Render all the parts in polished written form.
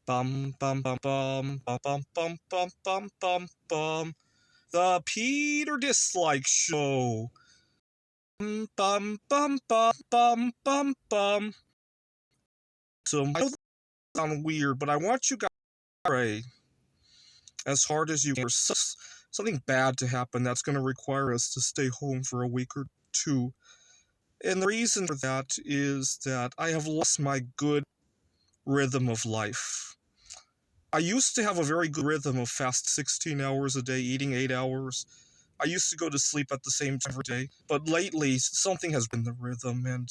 Bum bum bum bum bum bum bum bum bum bum bum. The Peter Dislike Show. Bum bum bum bum bum bum bum. So I know that sounds weird, but I want you guys to pray as hard as you can for something bad to happen that's going to require us to stay home for a week or two. And the reason for that is that I have lost my good rhythm of life. I used to have a very good rhythm of fast 16 hours a day, eating 8 hours. I used to go to sleep at the same time every day, but lately something has been the rhythm, and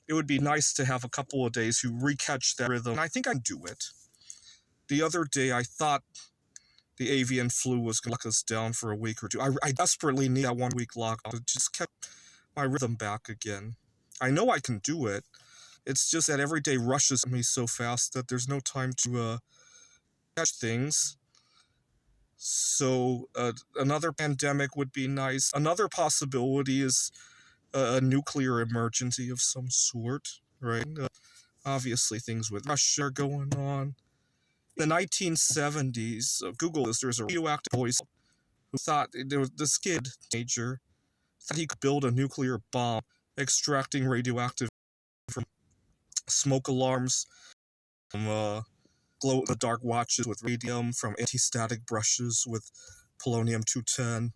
it would be nice to have a couple of days to recatch that rhythm. And I think I can do it. The other day, I thought the avian flu was going to lock us down for a week or two. I desperately need that 1 week lockdown to just get my rhythm back again. I know I can do it. It's just that every day rushes me so fast that there's no time to catch things. So another pandemic would be nice. Another possibility is a nuclear emergency of some sort, right? Obviously, things with Russia are going on. In the 1970s, Google this, there's a radioactive voice who thought, there was this kid, teenager, thought he could build a nuclear bomb, extracting radioactive from smoke alarms, from glow-in-the-dark watches with radium, from anti-static brushes with polonium-210,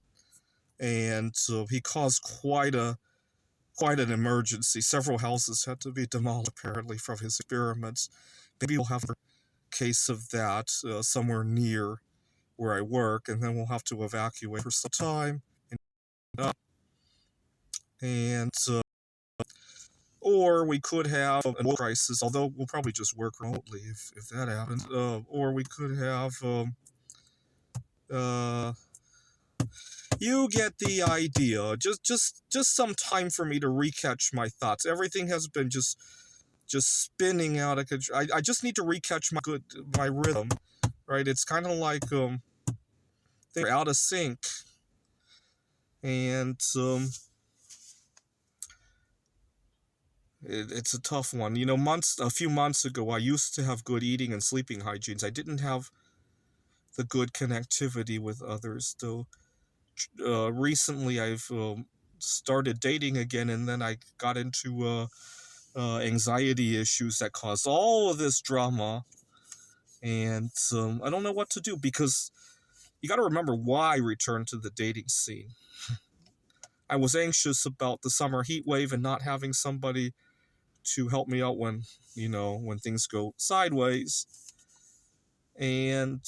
and so he caused quite an emergency. Several houses had to be demolished, apparently, from his experiments. Maybe we'll have a case of that somewhere near where I work, and then we'll have to evacuate for some time. And or we could have an oil crisis, although we'll probably just work remotely if that happens. Or we could have you get the idea. Just some time for me to recatch my thoughts. Everything has been just spinning out of control. I just need to recatch my rhythm, right? It's kind of like they're out of sync, and it's a tough one. You know, a few months ago, I used to have good eating and sleeping hygienes. I didn't have the good connectivity with others, though. Recently, I've started dating again, and then I got into anxiety issues that caused all of this drama. And I don't know what to do, because you got to remember why I returned to the dating scene. I was anxious about the summer heat wave and not having somebody to help me out when things go sideways. And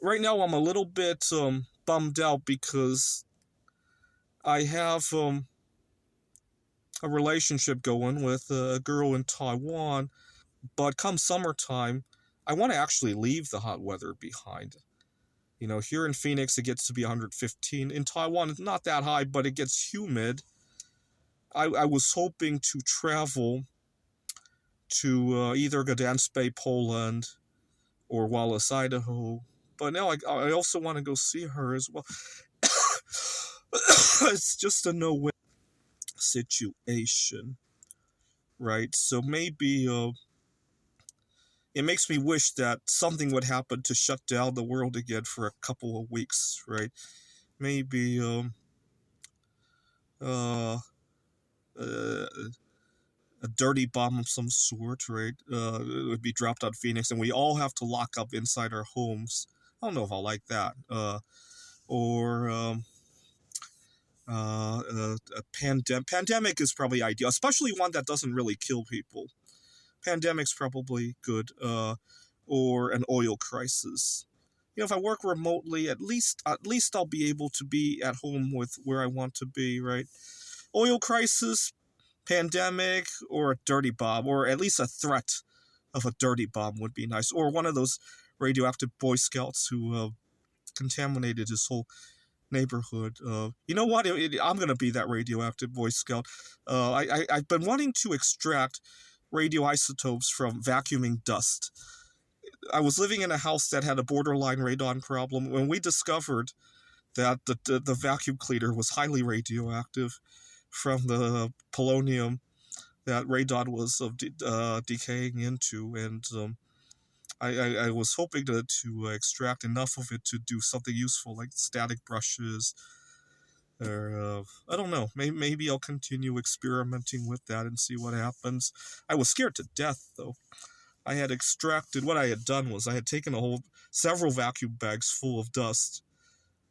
right now I'm a little bit bummed out because I have a relationship going with a girl in Taiwan, but come summertime, I want to actually leave the hot weather behind. You know, here in Phoenix, it gets to be 115. In Taiwan, it's not that high, but it gets humid. I was hoping to travel to either Gdansk Bay, Poland, or Wallace, Idaho. But now I also want to go see her as well. It's just a no-win situation, right? So maybe it makes me wish that something would happen to shut down the world again for a couple of weeks, right? Maybe a dirty bomb of some sort, right? It would be dropped on Phoenix, and we all have to lock up inside our homes. I don't know if I like that. Or a pandemic is probably ideal, especially one that doesn't really kill people. Pandemic's probably good. Or an oil crisis. You know, if I work remotely, at least I'll be able to be at home with where I want to be, right? Oil crisis, pandemic, or a dirty bomb, or at least a threat of a dirty bomb would be nice. Or one of those radioactive Boy Scouts who contaminated his whole neighborhood. You know what? I'm going to be that radioactive Boy Scout. I've been wanting to extract radioisotopes from vacuuming dust. I was living in a house that had a borderline radon problem. When we discovered that the vacuum cleaner was highly radioactive from the polonium that radon was decaying into, and I was hoping to extract enough of it to do something useful, like static brushes, or I don't know. Maybe I'll continue experimenting with that and see what happens. I was scared to death, though. I had extracted, what I had done was I had taken several vacuum bags full of dust.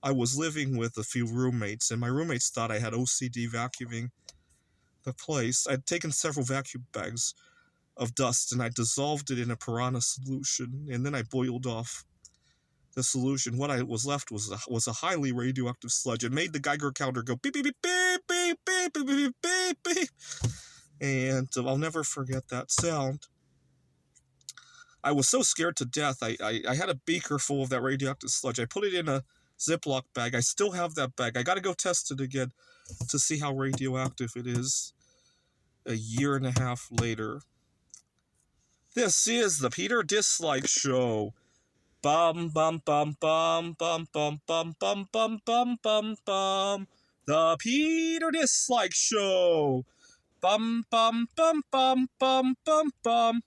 I was living with a few roommates, and my roommates thought I had OCD vacuuming the place. I'd taken several vacuum bags of dust, and I dissolved it in a piranha solution, and then I boiled off the solution. What I was left was a highly radioactive sludge. It made the Geiger counter go beep, beep, beep, beep, beep, beep, beep, beep, beep, beep. And I'll never forget that sound. I was so scared to death. I had a beaker full of that radioactive sludge. I put it in a Ziploc bag. I still have that bag. I got to go test it again to see how radioactive it is a year and a half later. This is the Peter Dislike Show. Bum bum bum bum bum bum bum bum bum bum bum bum. The Peter Dislike Show. Bum bum bum bum bum bum bum.